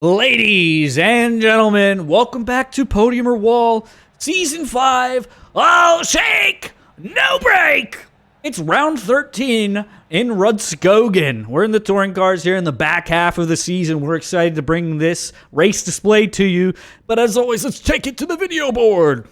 Ladies and gentlemen, welcome back to Podium or Wall, Season 5, All Shake, No Break! It's round 13 in Rudskogen. We're in the touring cars here in the back half of the season. We're excited to bring this race display to you, but as always, let's take it to the video board.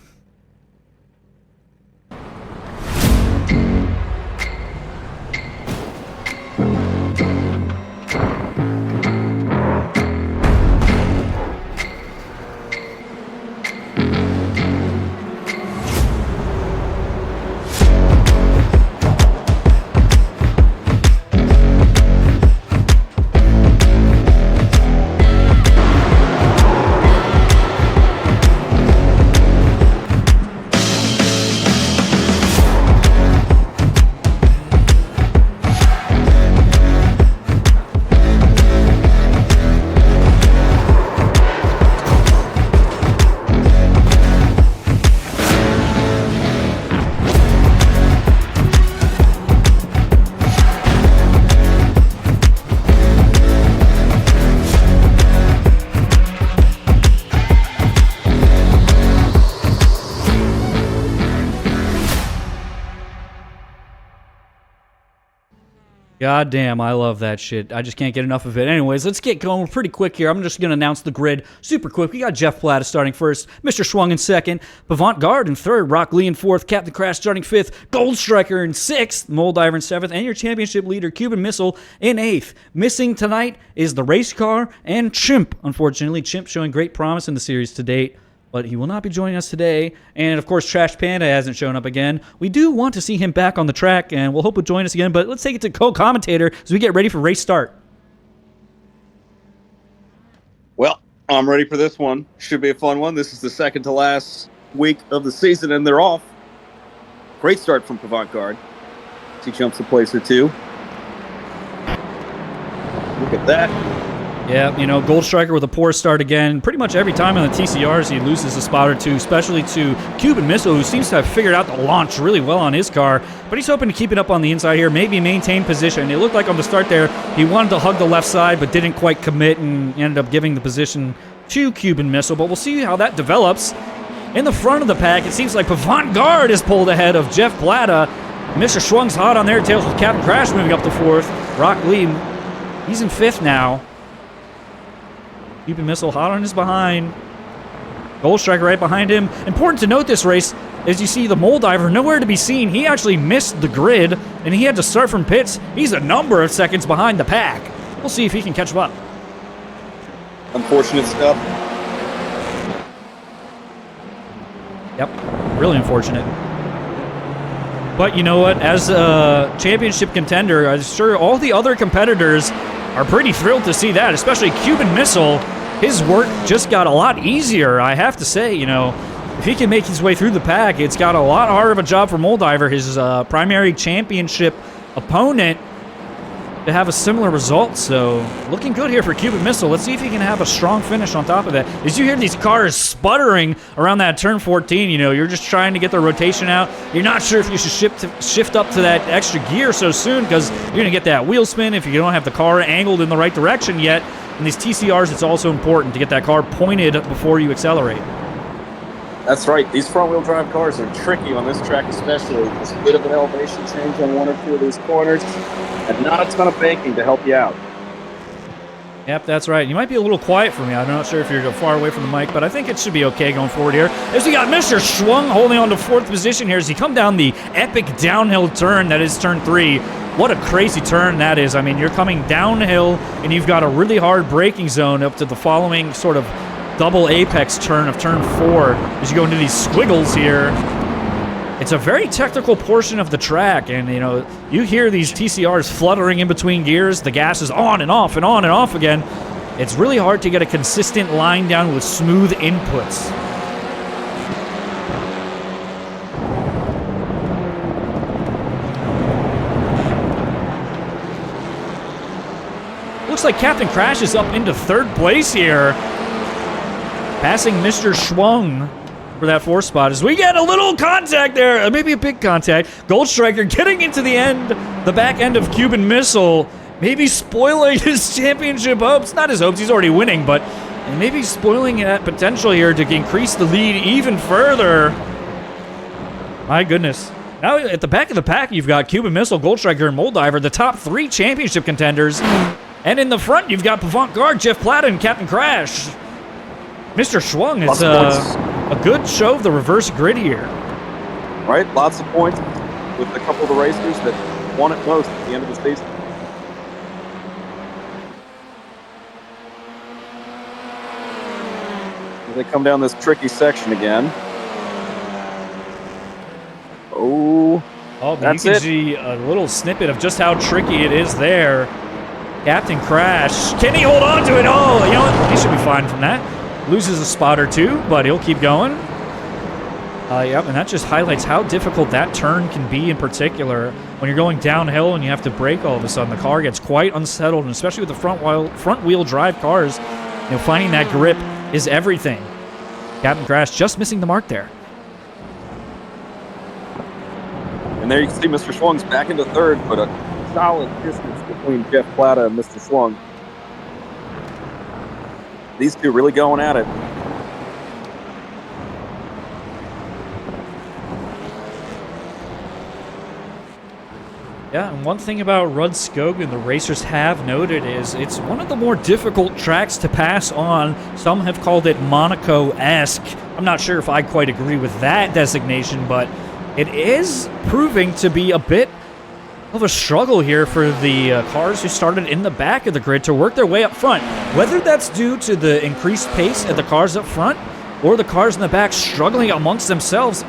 God damn, I love that shit. I just can't get enough of it. Anyways, let's get going pretty quick here. I'm just going to announce the grid super quick. We got Jeff Plata starting first, Mr. Schwung in second, Pavant in third, Rock Lee in fourth, Captain Crash starting fifth, Gold Striker in sixth, Moldiver in seventh, and your championship leader, Cuban Missile, in eighth. Missing tonight is the race car and Chimp. Unfortunately, Chimp showing great promise in the series to date, but he will not be joining us today. And, of course, Trash Panda hasn't shown up again. We do want to see him back on the track, and we'll hope he'll join us again. But let's take it to co-commentator as we get ready for race start. Well, I'm ready for this one. Should be a fun one. This is the second to last week of the season, and they're off. Great start from Pavant. He jumps a place or two. Look at that. Yeah, you know, Gold Striker with a poor start again. Pretty much every time in the TCRs he loses a spot or two, especially to Cuban Missile, who seems to have figured out the launch really well on his car. But he's hoping to keep it up on the inside here, maybe maintain position. It looked like on the start there he wanted to hug the left side, but didn't quite commit and ended up giving the position to Cuban Missile. But we'll see how that develops. In the front of the pack, it seems like Pavant is pulled ahead of Jeff Plata. Mr. Schwung's hot on their tails with Captain Crash moving up to fourth. Rock Lee, he's in fifth now. Cuban Missile hot on his behind. Gold Striker right behind him. Important to note this race, as you see the Moldiver nowhere to be seen. He actually missed the grid, and he had to start from pits. He's a number of seconds behind the pack. We'll see if he can catch up. Unfortunate stuff. Yep, really unfortunate. But you know what? As a championship contender, I'm sure all the other competitors are pretty thrilled to see that, especially Cuban Missile. His work just got a lot easier, I have to say. You know, if he can make his way through the pack, it's got a lot harder of a job for Moldiver, his primary championship opponent, to have a similar result. So, looking good here for Cuban Missile. Let's see if he can have a strong finish on top of that. As you hear these cars sputtering around that turn 14, you know, you're just trying to get the rotation out. You're not sure if you should shift up to that extra gear so soon because you're going to get that wheel spin if you don't have the car angled in the right direction yet. In these TCRs, it's also important to get that car pointed before you accelerate. That's right. These front-wheel drive cars are tricky on this track especially. There's a bit of an elevation change on one or two of these corners, and not a ton of banking to help you out. Yep, that's right. You might be a little quiet for me. I'm not sure if you're far away from the mic, but I think it should be okay going forward here. As we got Mr. Schwung holding on to fourth position here as he come down the epic downhill turn that is turn 3. What a crazy turn that is. I mean, you're coming downhill, and you've got a really hard braking zone up to the following sort of double apex turn of turn 4 as you go into these squiggles here. It's a very technical portion of the track, and you know, you hear these TCRs fluttering in between gears. The gas is on and off and on and off again. It's really hard to get a consistent line down with smooth inputs. Looks like Captain Crash is up into third place here, passing Mr. Schwung for that 4th spot as we get a little contact there, maybe a big contact. Gold Striker getting into the back end of Cuban Missile. maybe spoiling his championship hopes. Not his hopes, he's already winning, but maybe spoiling that potential here to increase the lead even further. My goodness. Now at the back of the pack, you've got Cuban Missile, Gold Striker, and Moldiver, the top 3 championship contenders. And in the front, you've got Pavant Guard, Jeff Plata, and Captain Crash. Mr. Schwung, it's a good show of the reverse grid here. Right, lots of points with a couple of the racers that won it most at the end of the season. They come down this tricky section again. Oh, that's you can it. see a little snippet of just how tricky it is there. Captain Crash, can he hold on to it? Oh, you know what? He should be fine from that. Loses a spot or two, but he'll keep going. Yep, and that just highlights how difficult that turn can be in particular. When you're going downhill and you have to brake all of a sudden, the car gets quite unsettled, and especially with the front-wheel drive cars, finding that grip is everything. Captain Crash just missing the mark there. And there you can see Mr. Schwung's back into third, but a solid distance between Jeff Plata and Mr. Schwung. These two really going at it. Yeah, and one thing about Rudskogen the racers have noted is it's one of the more difficult tracks to pass on. Some have called it Monaco-esque. I'm not sure if I quite agree with that designation, but it is proving to be a bit of a struggle here for the cars who started in the back of the grid to work their way up front. Whether that's due to the increased pace at the cars up front or the cars in the back struggling amongst themselves,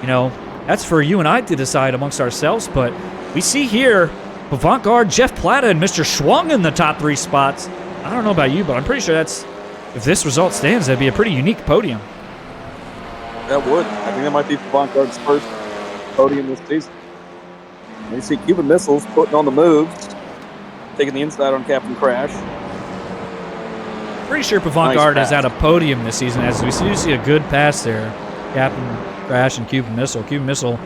that's for you and I to decide amongst ourselves, but we see here Pavant Guard, Jeff Plata, and Mr. Schwung in the top 3 spots. I don't know about you, but I'm pretty sure if this result stands, that'd be a pretty unique podium. That would. I think that might be Pavant Guard's first podium this season. And you see Cuban Missiles putting on the moves, taking the inside on Captain Crash. Pretty sure Pavant Guard is at a podium this season, as we see a good pass there. Captain Crash and Cuban Missile. Cuban Missile,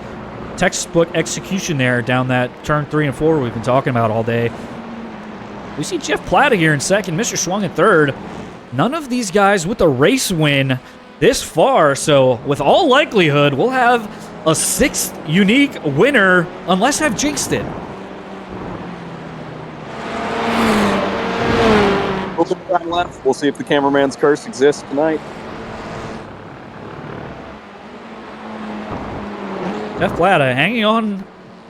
textbook execution there down that turn 3 and 4 we've been talking about all day. We see Jeff Plata here in second, Mr. Schwung in third. None of these guys with a race win this far, so with all likelihood, we'll have a 6th unique winner, unless I've jinxed it. Time left. We'll see if the cameraman's curse exists tonight. Jeff Plata hanging on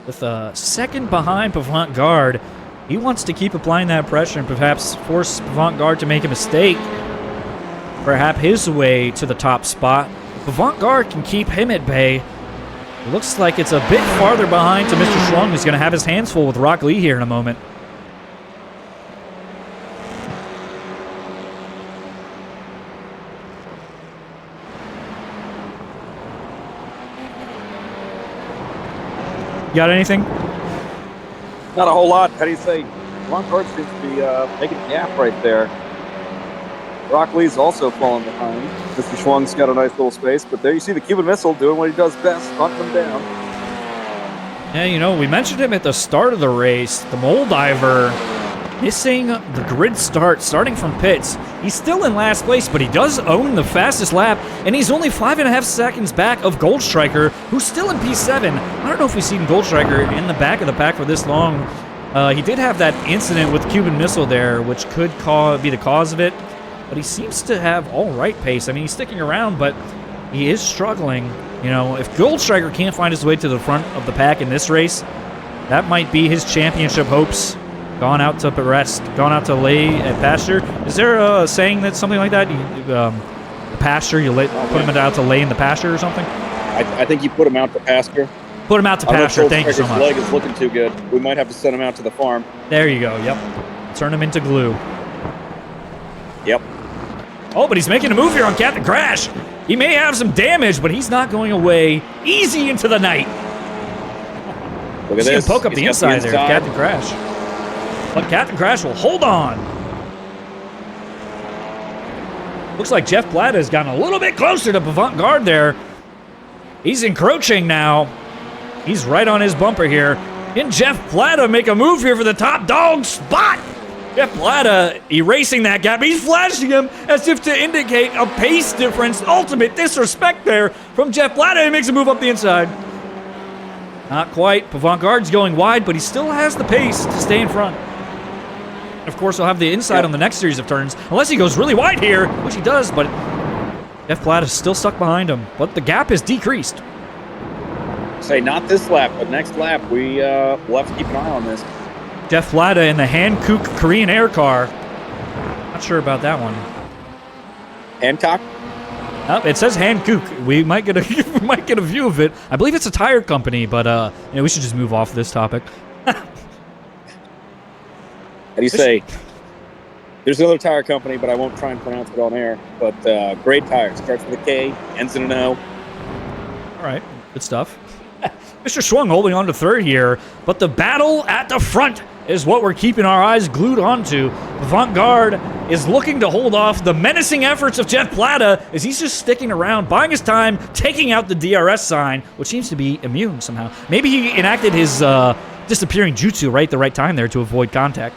with a second behind Pavant Guard. He wants to keep applying that pressure and perhaps force Pavant Guard to make a mistake. Perhaps his way to the top spot. Pavant Guard can keep him at bay. It looks like it's a bit farther behind to Mr. Schwung, who's going to have his hands full with Rock Lee here in a moment. You got anything? Not a whole lot. How do you say? Pavant Guard seems to be making a gap right there. Rock Lee's also falling behind. Mr. Schwung's got a nice little space, but there you see the Cuban Missile doing what he does best, hunting them down. Yeah, we mentioned him at the start of the race. The Moldiver missing the grid starting from pits. He's still in last place, but he does own the fastest lap, and he's only 5.5 seconds back of Gold Striker, who's still in P7. I don't know if we've seen Gold Striker in the back of the pack for this long. He did have that incident with Cuban Missile there, which could be the cause of it. But he seems to have all right pace. I mean, he's sticking around, but he is struggling. If Gold Striker can't find his way to the front of the pack in this race, that might be his championship hopes gone out to rest, gone out to lay at pasture. Is there a saying that's something like that? The pasture, put him out to lay in the pasture or something? I think you put him out to pasture. Put him out to pasture. Thank you so much. His leg is looking too good. We might have to send him out to the farm. There you go. Yep. Turn him into glue. Yep. Oh, but he's making a move here on Captain Crash. He may have some damage, but he's not going away easy into the night. Look at this. Poke up the inside there, Captain Crash. But Captain Crash will hold on. Looks like Jeff Plata has gotten a little bit closer to Pavant Guard there. He's encroaching now. He's right on his bumper here. Can Jeff Plata make a move here for the top dog spot? Jeff Plata erasing that gap. He's flashing him as if to indicate a pace difference. Ultimate disrespect there from Jeff Plata. He makes a move up the inside. Not quite. Avant-Garde's going wide, but he still has the pace to stay in front. Of course, he'll have the inside on the next series of turns, unless he goes really wide here, which he does, but Jeff Plata's still stuck behind him. But the gap is decreased. Say not this lap, but next lap we'll have to keep an eye on this. Jeff Plata in the Hankook Korean Air car. Not sure about that one. Hancock? It says Hankook. We might get a view of it. I believe it's a tire company, but we should just move off this topic. How do you say? There's another tire company, but I won't try and pronounce it on air. But Great Tires starts with a K, ends in an O. All right, good stuff. Mr. Schwung holding on to third here, but the battle at the front is what we're keeping our eyes glued onto. Avant-Garde is looking to hold off the menacing efforts of Jeff Plata as he's just sticking around, buying his time, taking out the DRS sign, which seems to be immune somehow. Maybe he enacted his disappearing jutsu right at the right time there to avoid contact.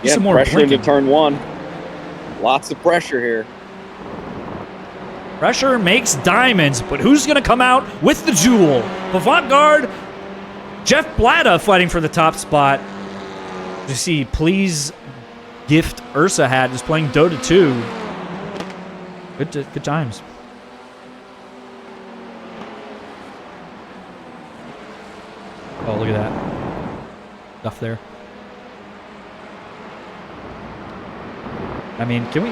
Yeah, some more pressure blinking. into turn one. Lots of pressure here. Pressure makes diamonds, but who's going to come out with the jewel? Avant-Garde, Jeff Plata fighting for the top spot. You see, please gift Ursa hat is playing Dota 2. Good times. Oh, look at that. Stuff there. I mean, can we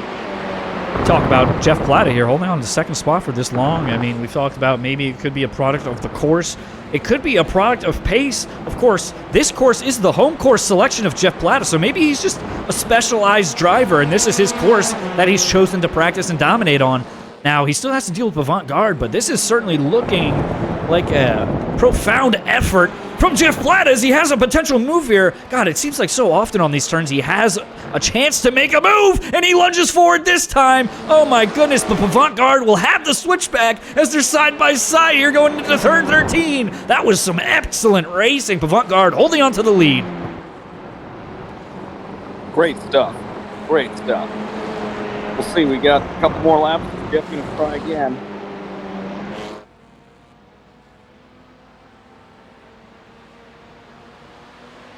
talk about Jeff Plata here holding on to the second spot for this long? I mean, we talked about maybe it could be a product of the course. It could be a product of pace. Of course, this course is the home course selection of Jeff Plata, so maybe he's just a specialized driver, and this is his course that he's chosen to practice and dominate on. Now, he still has to deal with Avant-Garde, but this is certainly looking like a profound effort from Jeff Plata as he has a potential move here. God, it seems like so often on these turns he has a chance to make a move, and he lunges forward this time. Oh my goodness, but Avant-Garde will have the switchback as they're side by side here going into turn 13. That was some excellent racing. Avant-Garde holding on to the lead. Great stuff. Great stuff. We'll see. We got a couple more laps. Jeff going to try again.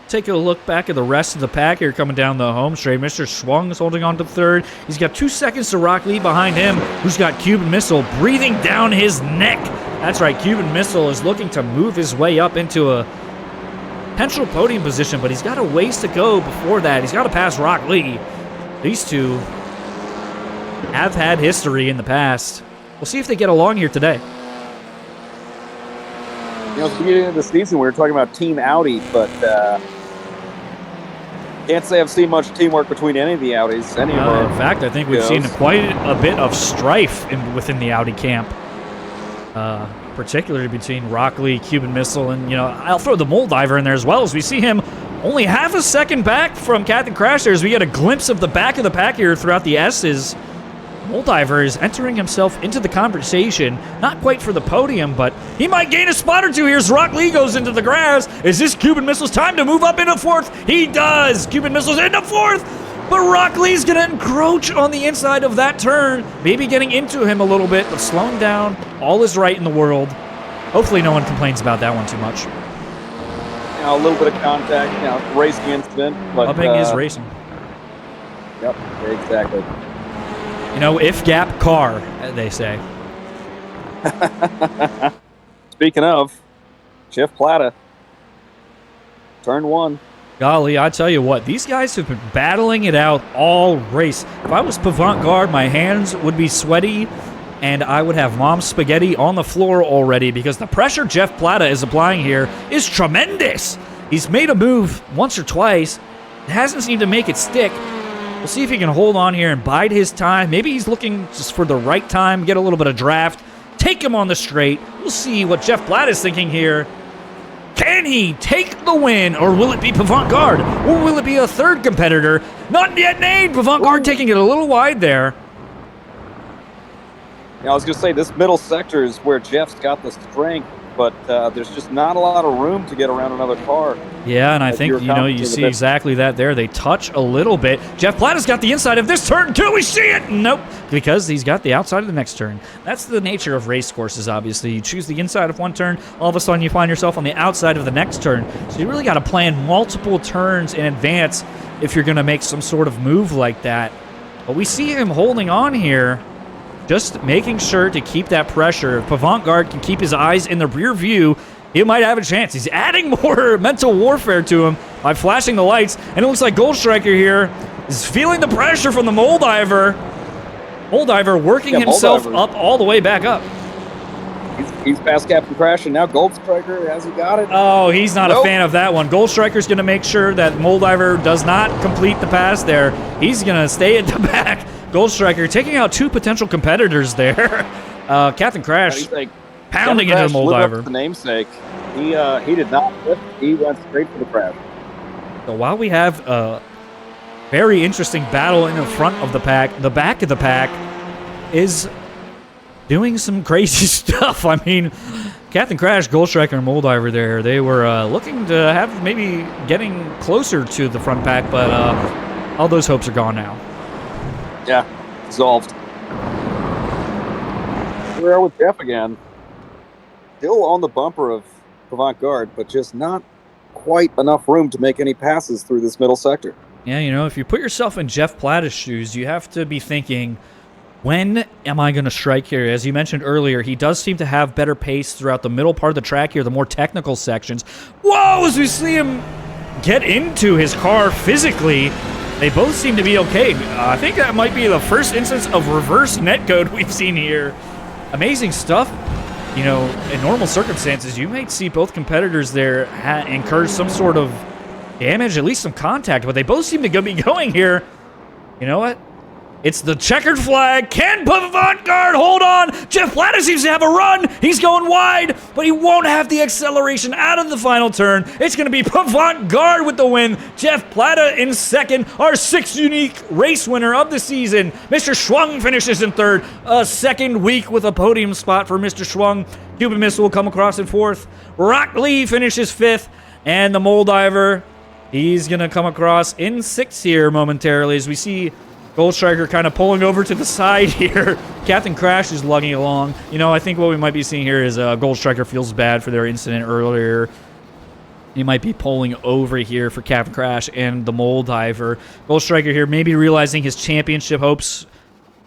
Take a look back at the rest of the pack here coming down the home straight. Mr. Schwung is holding on to third. He's got 2 seconds to Rock Lee behind him, who's got Cuban Missile breathing down his neck. That's right, Cuban Missile is looking to move his way up into a potential podium position, but he's got a ways to go before that. He's got to pass Rock Lee. These two have had history in the past. We'll see if they get along here today. You know, at the beginning of the season, we were talking about Team Audi, but can't say I've seen much teamwork between any of the Audis. In fact, I think we've seen quite a bit of strife within the Audi camp, particularly between Rock Lee, Cuban Missile, and, I'll throw the Mole Diver in there as well, as we see him only half a second back from Captain Crash there as we get a glimpse of the back of the pack here throughout the S's. Mole Diver is entering himself into the conversation, not quite for the podium, but he might gain a spot or two here as Rock Lee goes into the grass. Is this Cuban Missile's time to move up into fourth? He does! Cuban Missile's into fourth, but Rock Lee's going to encroach on the inside of that turn, maybe getting into him a little bit, but slowing down. All is right in the world. Hopefully no one complains about that one too much. A little bit of contact, racing incident. But Clubbing is racing. Yep, exactly. If gap car, they say. Speaking of, Jeff Plata, turn one. Golly, I tell you what, these guys have been battling it out all race. If I was Avant-Garde, my hands would be sweaty, and I would have mom's spaghetti on the floor already because the pressure Jeff Plata is applying here is tremendous. He's made a move once or twice. It hasn't seemed to make it stick. We'll see if he can hold on here and bide his time. Maybe he's looking just for the right time, get a little bit of draft, take him on the straight. We'll see what Jeff Plata is thinking here. Can he take the win, or will it be Avant-Garde? Or will it be a third competitor? Not yet named. Avant-Garde taking it a little wide there. I was going to say, this middle sector is where Jeff's got the strength. but there's just not a lot of room to get around another car. Yeah, and I think, you see exactly that there. They touch a little bit. Jeff Platta's got the inside of this turn. Do we see it? Nope, because he's got the outside of the next turn. That's the nature of race courses, obviously. You choose the inside of one turn, all of a sudden you find yourself on the outside of the next turn. So you really got to plan multiple turns in advance if you're going to make some sort of move like that. But we see him holding on here, just making sure to keep that pressure. If Avant-Garde can keep his eyes in the rear view, he might have a chance. He's adding more mental warfare to him by flashing the lights, and it looks like Goldstriker here is feeling the pressure from the Moldiver. Moldiver working himself up all the way back up. He's past Captain Crash, and now Goldstriker, has he got it? Oh, he's not a fan of that one. Goldstriker's going to make sure that Moldiver does not complete the pass there. He's going to stay at the back. Goldstriker taking out two potential competitors there. Captain Crash pounding into Moldiver. The namesake. He did not flip. He went straight for the crash. So while we have a very interesting battle in the front of the pack, the back of the pack is doing some crazy stuff. I mean, Captain Crash, Goldstriker, and Moldiver there, they were looking to have maybe getting closer to the front pack, but all those hopes are gone now. Yeah, dissolved. We're with Jeff again. Still on the bumper of Avant-Garde, but just not quite enough room to make any passes through this middle sector. Yeah, you know, if you put yourself in Jeff Platta's shoes, you have to be thinking, when am I going to strike here? As you mentioned earlier, he does seem to have better pace throughout the middle part of the track here, the more technical sections. Whoa, as we see him get into his car physically, they both seem to be okay. I think that might be the first instance of reverse netcode we've seen here. Amazing stuff. You know, in normal circumstances, you might see both competitors there incur some sort of damage, at least some contact, but they both seem to be going here. You know what? It's the checkered flag. Can Avant-Garde hold on? Jeff Platta seems to have a run. He's going wide, but he won't have the acceleration out of the final turn. It's going to be Avant-Garde with the win. Jeff Platta in second, our sixth unique race winner of the season. Mr. Schwung finishes in third. A second week with a podium spot for Mr. Schwung. Cuban Missile will come across in fourth. Rock Lee finishes fifth. And the Moldiver, he's going to come across in sixth here momentarily as we see Goldstriker kind of pulling over to the side here. Captain Crash is lugging along. You know, I think what we might be seeing here is Goldstriker feels bad for their incident earlier. He might be pulling over here for Captain Crash and the Moldiver. Goldstriker here maybe realizing his championship hopes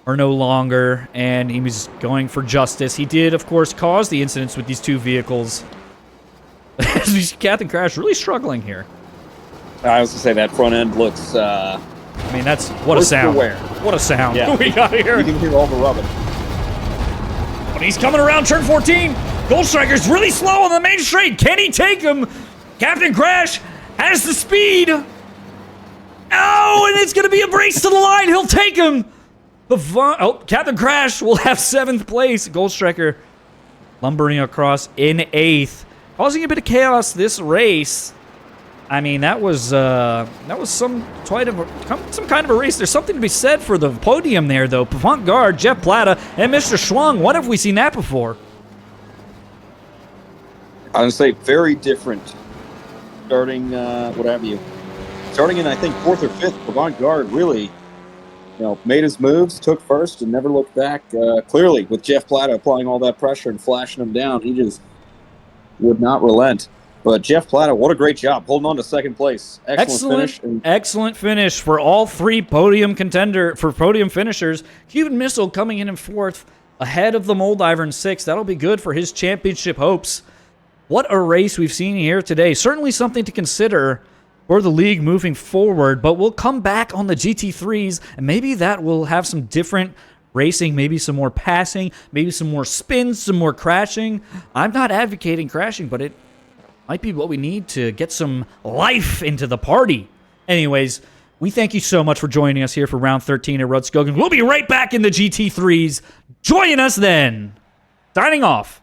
are no longer, and he was going for justice. He did, of course, cause the incidents with these two vehicles. Captain Crash really struggling here. I was going to say that front end looks... I mean, that's what a sound. What a sound we got here. You can hear all the rubbing. But he's coming around turn 14. Goldstriker's really slow on the main straight. Can he take him? Captain Crash has the speed. Oh, and it's going to be a race to the line. He'll take him. Captain Crash will have 7th place. Goldstriker lumbering across in 8th, causing a bit of chaos this race. I mean, that was some kind of a race. There's something to be said for the podium there, though. Avant-Garde, Jeff Platta, and Mr. Schwung. When have we seen that before? I would say very different. Starting, Starting in, I think, 4th or 5th, Avant-Garde really, made his moves, took first, and never looked back. Clearly, with Jeff Platta applying all that pressure and flashing him down, he just would not relent. But Jeff Platta, what a great job holding on to 2nd place. Excellent finish for all 3 podium finishers. Cuban Missile coming in 4th, ahead of the Moldiver in 6th. That'll be good for his championship hopes. What a race we've seen here today. Certainly something to consider for the league moving forward. But we'll come back on the GT3s, and maybe that will have some different racing, maybe some more passing, maybe some more spins, some more crashing. I'm not advocating crashing, but it might be what we need to get some life into the party. Anyways, we thank you so much for joining us here for round 13 at Rudskogen. We'll be right back in the GT3s. Join us then. Signing off.